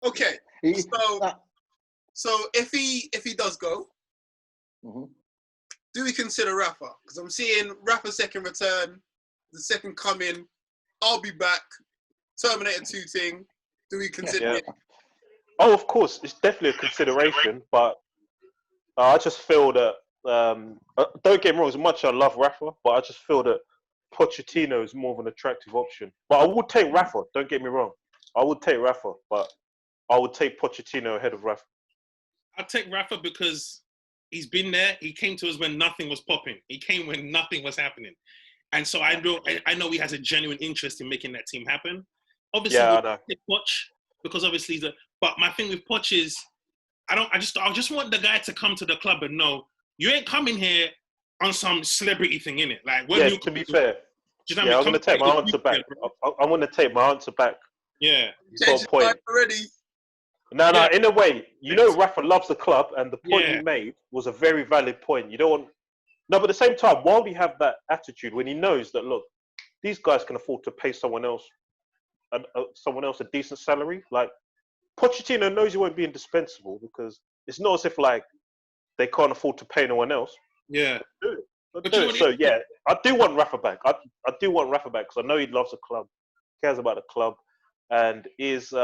Okay. He- So if he does go, Mhm. do we consider Rafa? Because I'm seeing Rafa's second return, the second coming. I'll be back. Terminator 2 thing. Do we consider it? Oh, of course, it's definitely a consideration, but I just feel that don't get me wrong, as much as I love Rafa, but I just feel that Pochettino is more of an attractive option. But I would take Rafa. Don't get me wrong, I would take Rafa, but I would take Pochettino ahead of Rafa. I'd take Rafa because he's been there. He came to us when nothing was popping. He came when nothing was happening. And so I know he has a genuine interest in making that team happen. Obviously, I know. Poch, because obviously but my thing with Poch is I just want the guy to come to the club and know you ain't coming here on some celebrity thing, innit? Like To be fair. Do you know what I mean? I'm gonna take my answer back. I'm gonna take my answer back. Yeah. Got a point. Already. No, in a way, Rafa loves the club, and the point he made was a very valid point. You don't want... No, but at the same time, why would he have that attitude when he knows that, look, these guys can afford to pay someone else a decent salary? Like, Pochettino knows he won't be indispensable because it's not as if, like, they can't afford to pay no one else. Yeah. So, yeah, I do want Rafa back. I do want Rafa back because I know he loves the club, cares about the club, and is...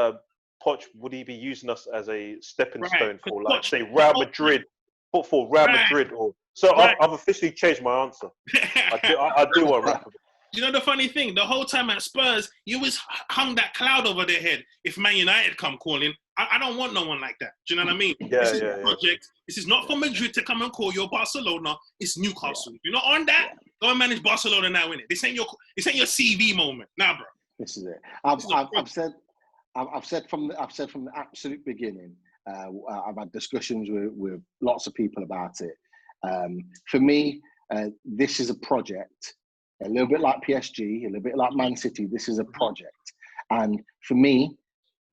Poch, would he be using us as a stepping stone for, like, say, Real Madrid, for Real Madrid? Or so I've officially changed my answer. I do want Rafa. You know the funny thing? The whole time at Spurs, you always hung that cloud over their head. If Man United come calling, I don't want no one like that. Do you know what I mean? This is a project. This is not for Madrid to come and call your Barcelona. It's Newcastle. If you're not on that, go and manage Barcelona now, innit? This ain't your CV moment. Nah, bro. This is it. I've said from the absolute beginning. I've had discussions with lots of people about it. For me, this is a project, a little bit like PSG, a little bit like Man City. This is a project, and for me,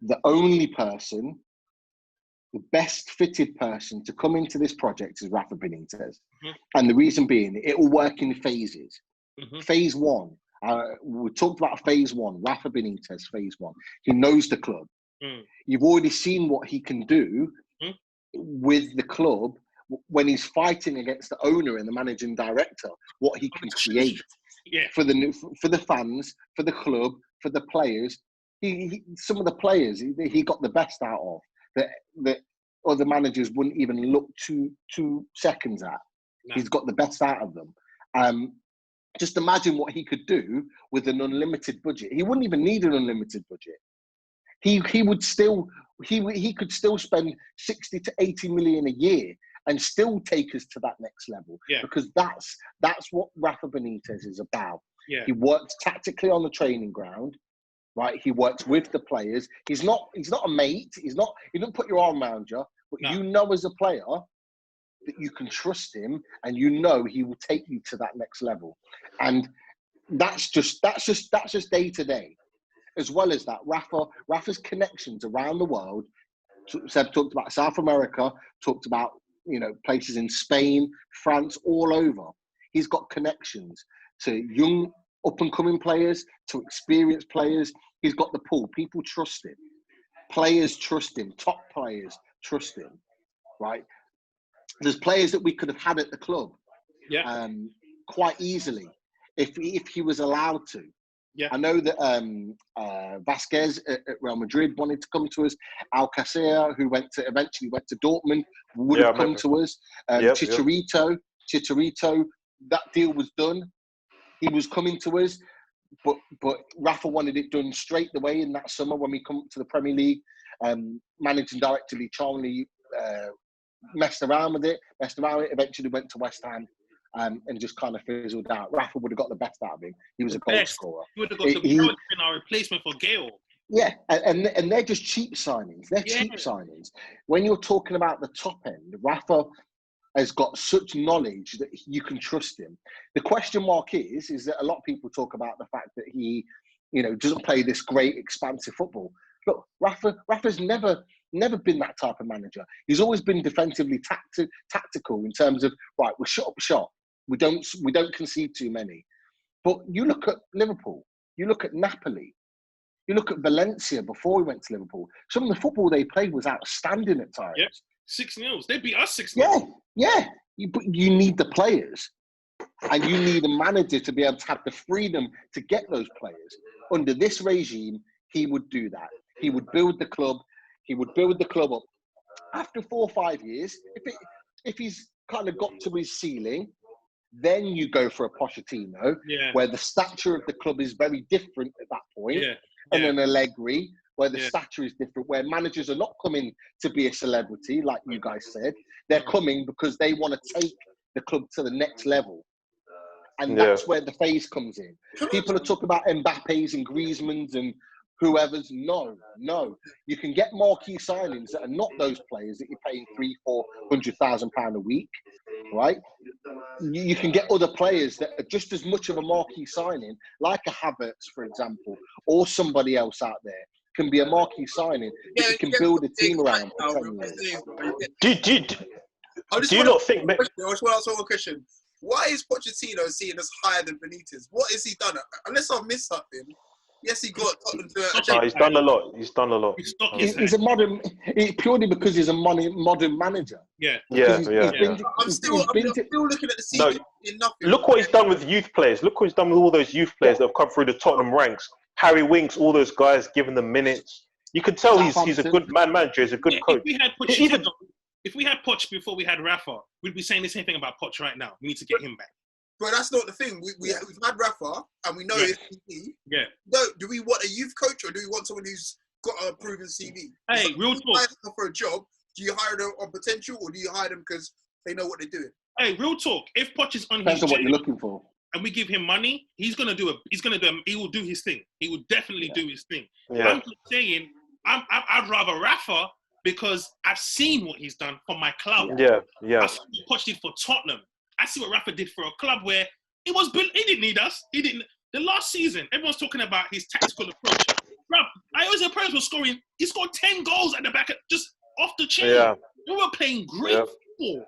the only person, the best fitted person to come into this project is Rafa Benitez, and the reason being, it will work in phases. Phase one. We talked about phase one, Rafa Benitez, phase one. He knows the club. You've already seen what he can do with the club when he's fighting against the owner and the managing director, what he can create for the fans, for the club, for the players. Some of the players he got the best out of that other managers wouldn't even look 2 seconds at. No. He's got the best out of them. Just imagine what he could do with an unlimited budget. He wouldn't even need an unlimited budget. He could still spend 60 to 80 million a year and still take us to that next level. Yeah. Because that's what Rafa Benitez is about. Yeah. He works tactically on the training ground, right? He works with the players. He's not a mate. He doesn't put your arm around you, but you know as a player that you can trust him, and you know he will take you to that next level. And that's just day to day. As well as that, Rafa's connections around the world. Seb talked about South America, talked about places in Spain, France, all over. He's got connections to young up and coming players, to experienced players. He's got the pull. People trust him. Players trust him. Top players trust him. Right. There's players that we could have had at the club, quite easily if he was allowed to. Yeah. I know that Vasquez at Real Madrid wanted to come to us. Alcacer, who eventually went to Dortmund, would have come to us. Chicharito, that deal was done. He was coming to us, but Rafa wanted it done straight away in that summer when we come to the Premier League. Managing director Lee Charnley messed around with it, eventually went to West Ham and just kind of fizzled out. Rafa would have got the best out of him. He was a goal scorer. He would have got been our replacement for Gale. Yeah, and they're just cheap signings. Cheap signings. When you're talking about the top end, Rafa has got such knowledge that you can trust him. The question mark is that a lot of people talk about the fact that he, doesn't play this great expansive football. Look, Rafa's never been that type of manager. He's always been defensively tactical in terms of, right, we shut up shop. We don't concede too many. But you look at Liverpool, you look at Napoli, You look at Valencia before we went to Liverpool. Some of the football they played was outstanding at times. Yep. 6-0. They beat us 6-0. Yeah. But you need the players. And you need a manager to be able to have the freedom to get those players. Under this regime, he would do that. He would build the club. He would build the club up. After 4 or 5 years, if he's kind of got to his ceiling, then you go for a Pochettino, where the stature of the club is very different at that point. Yeah. And an Allegri, where the stature is different, where managers are not coming to be a celebrity, like you guys said. They're coming because they want to take the club to the next level. And that's where the phase comes in. People are talking about Mbappe's and Griezmann's and whoever's. No. You can get marquee signings that are not those players that you're paying £300,000-400,000 a week, right? You can get other players that are just as much of a marquee signing, like a Havertz, for example, or somebody else out there can be a marquee signing that you can build a team around for 10 years. Do you not think... I just want to ask one question. Why is Pochettino seen as higher than Benitez? What has he done? Unless I've missed something. Yes, he got Tottenham to he's done a lot. He's a modern... purely because he's a modern manager. I'm still looking at the season in nothing. Look what he's done with youth players. Look what he's done with all those youth players that have come through the Tottenham ranks. Harry Winks, all those guys, giving them minutes. You can tell he's a good manager. He's a good coach. If we had Poch before we had Rafa, we'd be saying the same thing about Poch right now. We need to get him back. But that's not the thing. We've had Rafa, and we know if he. Do we want a youth coach, or do we want someone who's got a proven CV? Hey, real talk. For a job, do you hire them on potential, or do you hire them because they know what they're doing? Hey, real talk. If Poch is on Depends his on what you're looking for, and we give him money, he will do his thing. He will definitely do his thing. Yeah. I'm just saying, I'd rather Rafa because I've seen what he's done for my club. Yeah. I see what Poch did for Tottenham. I see what Rafa did for a club where he didn't need us. He didn't. The last season, everyone's talking about his tactical approach. Jose Perez was scoring. He scored 10 goals at the back, just off the chain. Yeah. We were playing great football.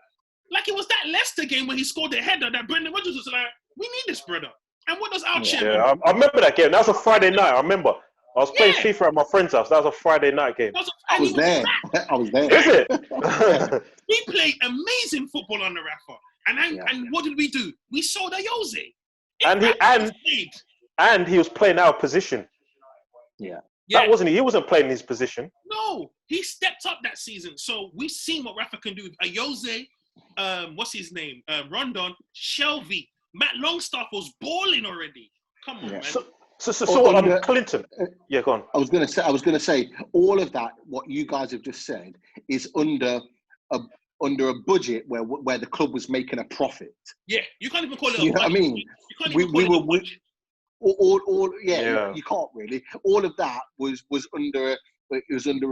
Like it was that Leicester game where he scored the header that Brendan Rodgers was like, we need this, brother. And what does our chairman? Yeah, I remember that game. That was a Friday night. I remember. I was playing FIFA at my friend's house. That was a Friday night game. I was there. Is it? We played amazing football under Rafa. And what did we do? We sold a Jose. And he was playing out of position. Yeah. That wasn't he. He wasn't playing his position. No, he stepped up that season. So we've seen what Rafa can do. A Jose, what's his name? Rondon, Shelby, Matt Longstaff was balling already. Come on, man. So Clinton. Yeah, go on. I was going to say all of that. What you guys have just said is under a budget where the club was making a profit. Yeah, you can't even call it. You know what I mean? You can't really. All of that was under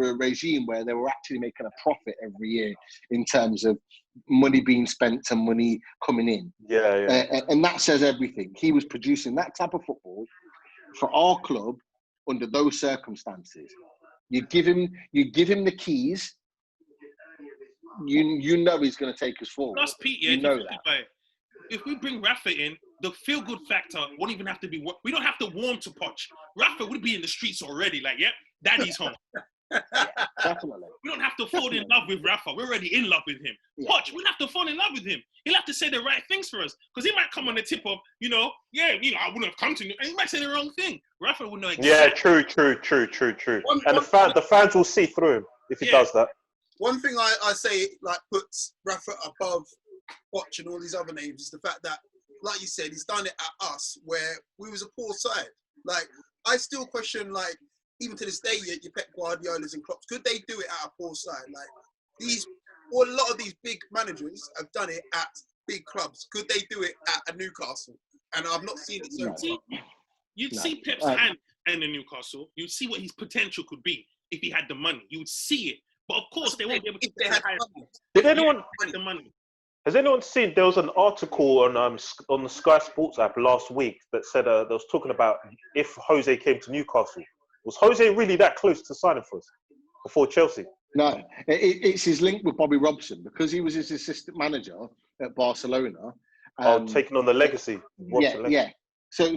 a regime where they were actually making a profit every year in terms of money being spent and money coming in. And that says everything. He was producing that type of football for our club under those circumstances. You give him the keys. You know he's going to take us forward. Plus, Pete, you know that. If we bring Rafa in, the feel-good factor won't even have to be. We don't have to warm to Poch. Rafa would be in the streets already. Like, daddy's home. Definitely. We don't have to fall in love with Rafa. We're already in love with him. Poch, we don't have to fall in love with him. He'll have to say the right things for us. Because he might come on the tip of, I wouldn't have come to you. And he might say the wrong thing. Rafa will know exactly. Yeah, true. And the fans will see through him if he does that. One thing I say, like, puts Rafa above Poch and all these other names is the fact that, like you said, he's done it at us where we was a poor side. Like, I still question, like, even to this day, your Pep Guardiolas and Klopps, could they do it at a poor side? Like, a lot of these big managers have done it at big clubs. Could they do it at a Newcastle? And I've not seen it so far. You'd see Pep's hand in the Newcastle. You'd see what his potential could be if he had the money. You would see it. But of course, they won't be able to get the money. Has anyone seen? There was an article on the Sky Sports app last week that said they was talking about if Jose came to Newcastle. Was Jose really that close to signing for us before Chelsea? No, it's his link with Bobby Robson because he was his assistant manager at Barcelona. Taking on the legacy. Yeah. So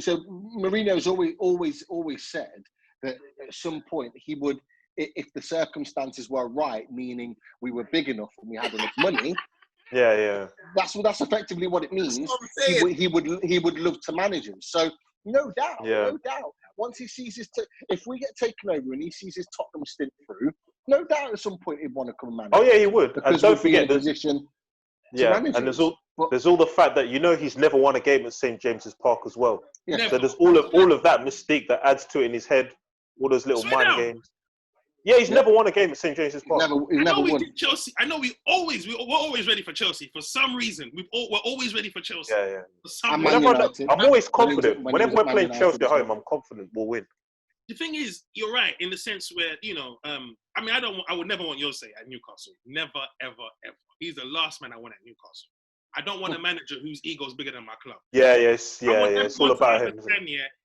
Mourinho's always said that at some point he would, if the circumstances were right, meaning we were big enough and we had enough money. Yeah. That's effectively what it means. That's what I'm saying. He would love to manage him. So no doubt. Once he sees if we get taken over and he sees his Tottenham stint through, no doubt at some point he'd want to come and manage. Oh yeah, he would. Because and don't forget in a position to manage. And there's all the fact that he's never won a game at St James's Park as well. Yeah. So there's all of that mystique that adds to it in his head. All those little mind games. Yeah, he's never won a game at St James's Park. He never won. Did Chelsea. I know we're always ready for Chelsea for some reason. We're always ready for Chelsea. Yeah. For some reason. I'm always confident. Whenever we're playing United, Chelsea at home, I'm confident we'll win. The thing is, you're right in the sense where I would never want Jose at Newcastle. Never, ever, ever. He's the last man I want at Newcastle. I don't want a manager whose ego is bigger than my club. It's all about him.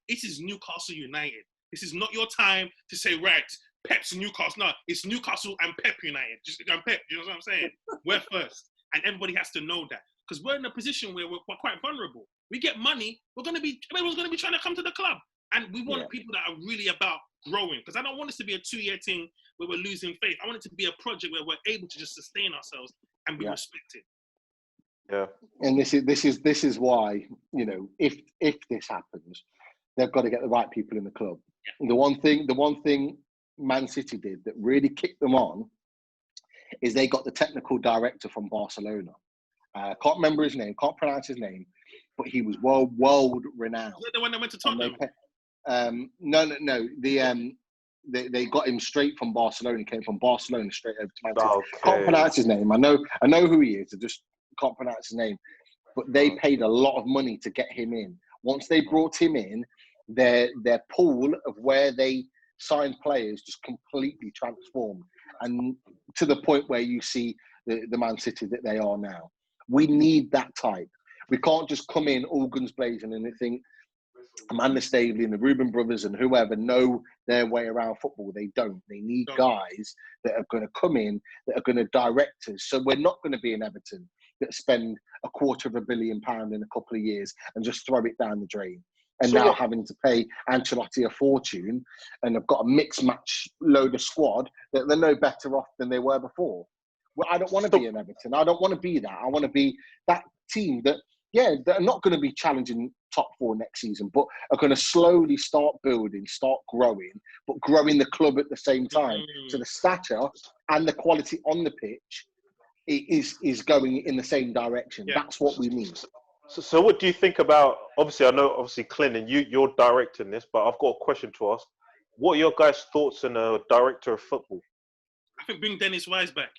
This is Newcastle United. This is not your time to say, right, Pep's Newcastle. No, it's Newcastle and Pep United. I'm Pep, you know what I'm saying? We're first. And everybody has to know that. Because we're in a position where we're quite vulnerable. We get money, everyone's going to be trying to come to the club. And we want people that are really about growing. Because I don't want this to be a 2-year thing where we're losing faith. I want it to be a project where we're able to just sustain ourselves and be respected. Yeah. And this is why, if this happens, they've got to get the right people in the club. Yeah. The one thing Man City did that really kicked them on is they got the technical director from Barcelona. Can't remember his name, can't pronounce his name, but he was world renowned. Was that the one that went to Tottenham? No. They got him straight from Barcelona. He came from Barcelona straight over to Man City. Okay. Can't pronounce his name. I know who he is. I just can't pronounce his name. But they paid a lot of money to get him in. Once they brought him in, their pool of where they signed players just completely transformed, and to the point where you see the Man City that they are now. We need that type. We can't just come in all guns blazing and think Amanda Staveley and the Reuben brothers and whoever know their way around football. They don't. They need guys that are going to come in, that are going to direct us. So we're not going to be an Everton that spend £250 million in a couple of years and just throw it down the drain. And now having to pay Ancelotti a fortune, and have got a mixed match load of squad that they're no better off than they were before. Well, I don't want to be an Everton. I don't want to be that. I want to be that team that are not going to be challenging top 4 next season, but are going to slowly start building, start growing, but growing the club at the same time. So the stature and the quality on the pitch is going in the same direction. Yeah. That's what we need. So what do you think about, I know Clint, and you're directing this, but I've got a question to ask. What are your guys' thoughts on a director of football? I think bring Dennis Wise back.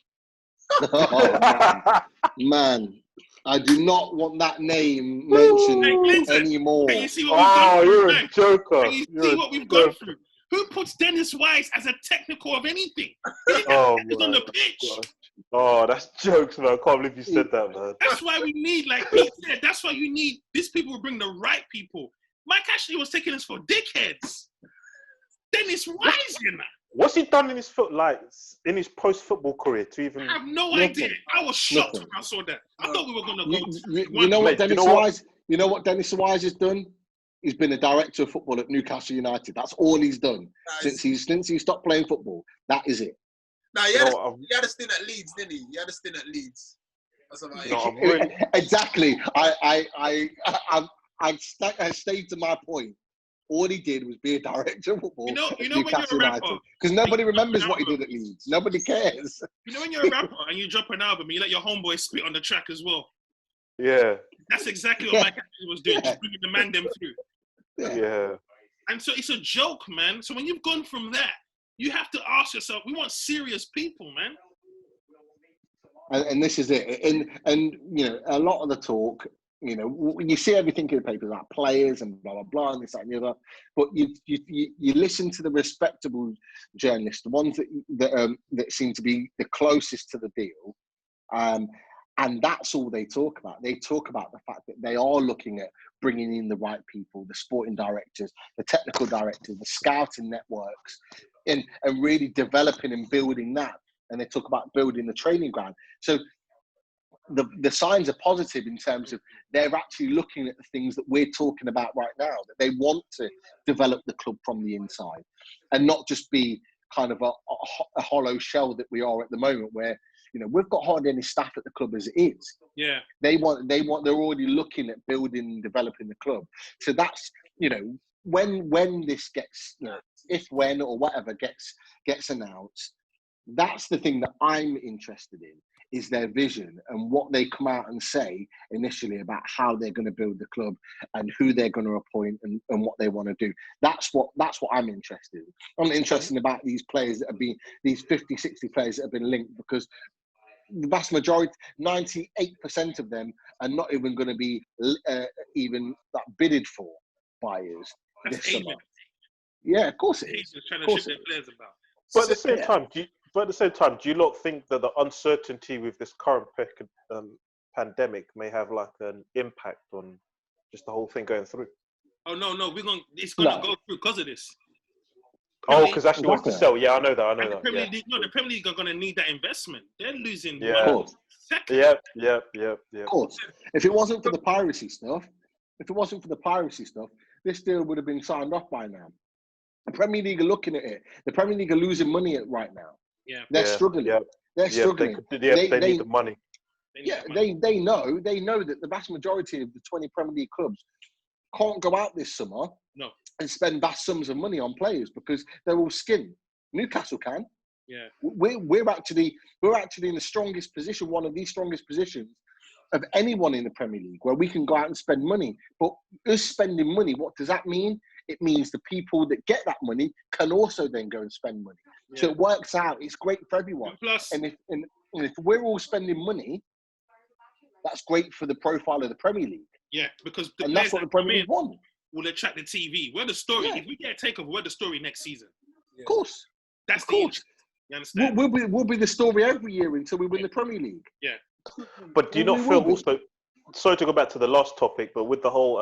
Man, I do not want that name mentioned anymore. Can you see what you're a joker. Can you see what we've gone through? Who puts Dennis Wise as a technical of anything? He's on the pitch. God. Oh, that's jokes, man. I can't believe you said that, man. That's why we need, like Pete said, that's why you need, these people will bring the right people. Mike Ashley was taking us for dickheads. Dennis Wise, What's he done in his post-football career to even... I have no idea. I was shocked when I saw that. I thought we were going to go... You know what Dennis Wise has done? He's been a director of football at Newcastle United. That's all he's done. Since he stopped playing football. That is it. No, he had a stint at Leeds, didn't he? He had a stint at Leeds. That's about it. Exactly. I stayed to my point. All he did was be a director of football at Newcastle United. Because nobody remembers what he did at Leeds. Nobody cares. You know when you're a rapper and you drop an album and you let your homeboy spit on the track as well? Yeah. That's exactly what Mike Ashley was doing, just bringing the man them through. Yeah. And so it's a joke, man. So when you've gone from that, you have to ask yourself, we want serious people, man. And this is it. And a lot of the talk, you see everything in the papers about players and blah, blah, blah, and this, that, and the other. But you listen to the respectable journalists, the ones that seem to be the closest to the deal, and that's all they talk about. They talk about the fact that they are looking at bringing in the right people, the sporting directors, the technical directors, the scouting networks, and really developing and building that. And they talk about building the training ground. So the signs are positive in terms of they're actually looking at the things that we're talking about right now, that they want to develop the club from the inside and not just be kind of a hollow shell that we are at the moment, where, you know, we've got hardly any staff at the club as it is. Yeah. They're already looking at building and developing the club. So that's, you know, when this gets, you know, if, when, or whatever gets announced, that's the thing that I'm interested in, is their vision and what they come out and say initially about how they're going to build the club and who they're going to appoint and what they want to do. That's what I'm interested in. I'm not interested about these players that have been, these 50, 60 players that have been linked, because the vast majority, 98% of them are not even going to be even bidded for by us this summer. Yeah, of course it is. Trying to ship their players about. But at the same time, do you lot think that the uncertainty with this current pandemic may have like an impact on just the whole thing going through? Oh no, it's gonna go through because of this. Oh, because actually wants to sell. Yeah, I know that. The Premier League are gonna need that investment. They're losing. Yeah. Yeah. Of course. If it wasn't for the piracy stuff, this deal would have been signed off by now. The Premier League are looking at it. The Premier League are losing money right now. Yeah. They're struggling. Yeah. They're struggling. They need the money. They know that the vast majority of the 20 Premier League clubs can't go out this summer and spend vast sums of money on players because they're all skinned. Newcastle can. Yeah. We're actually in the strongest position, one of the strongest positions of anyone in the Premier League, where we can go out and spend money. But us spending money, what does that mean? It means the people that get that money can also then go and spend money. Yeah. So it works out. It's great for everyone. And if we're all spending money, that's great for the profile of the Premier League. Yeah, because that's what the Premier League want. Will attract the TV. We're the story. Yeah. If we get a takeover, we're the story next season. Yeah. Of course. That's the issue. You understand? We'll be the story every year until we win the Premier League. Yeah. But do you not feel also, sorry to go back to the last topic, but with the whole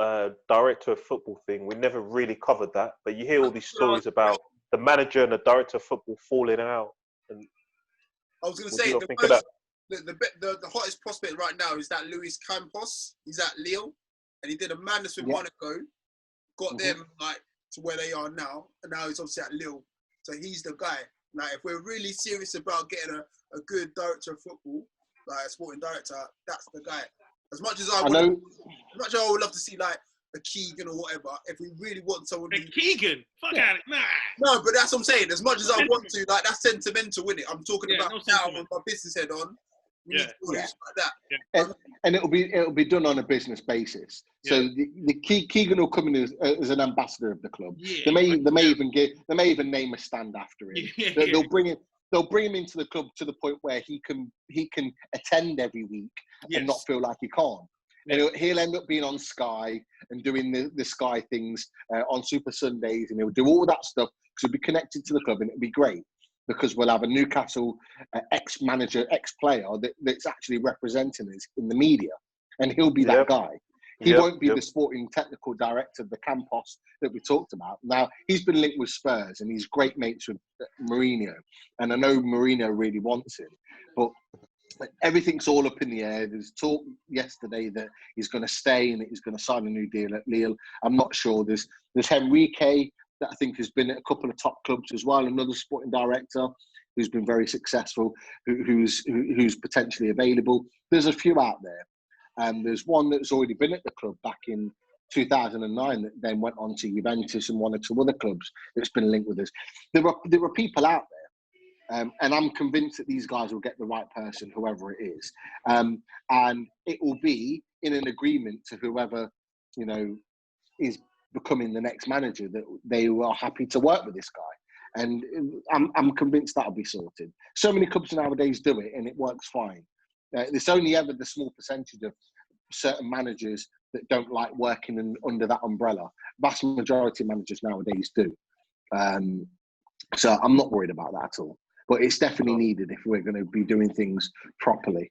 director of football thing, we never really covered that. But you hear all these stories about the manager and the director of football falling out. And I was going to say, the hottest prospect right now is that Luis Campos. He's at Lille, and he did a madness with Monaco, got them like to where they are now, and now he's obviously at Lille. So he's the guy. Like, if we're really serious about getting a good director of football, like a sporting director, that's the guy. As much as I would love to see like a Keegan or whatever, if we really want someone. Keegan, fuck out it, nah. No, but that's what I'm saying. As much as I want to, like, that's sentimental, isn't it? I'm talking about now with my business head on. We need to do like that. Yeah. And it'll be done on a business basis. Yeah. So the Keegan will come in as an ambassador of the club. Yeah. They may even name a stand after him. Yeah. They'll bring him into the club to the point where he can attend every week and not feel like he can't. Yeah. And he'll end up being on Sky and doing the Sky things on Super Sundays, and he'll do all that stuff because he'll be connected to the club, and it'll be great because we'll have a Newcastle ex-manager, ex-player that's actually representing us in the media, and he'll be that guy. He won't be the sporting technical director, the Campos that we talked about. Now, he's been linked with Spurs and he's great mates with Mourinho. And I know Mourinho really wants him. But everything's all up in the air. There's talk yesterday that he's going to stay and that he's going to sign a new deal at Lille. I'm not sure. There's Henrique that I think has been at a couple of top clubs as well, another sporting director who's been very successful, who's potentially available. There's a few out there. And there's one that's already been at the club back in 2009 that then went on to Juventus and one or two other clubs that's been linked with us. There are people out there, and I'm convinced that these guys will get the right person, whoever it is. And it will be in an agreement to whoever, you know, is becoming the next manager, that they are happy to work with this guy. And I'm convinced that'll be sorted. So many clubs nowadays do it and it works fine. There's only ever the small percentage of certain managers that don't like working under that umbrella. Vast majority of managers nowadays do. So I'm not worried about that at all. But it's definitely needed if we're going to be doing things properly.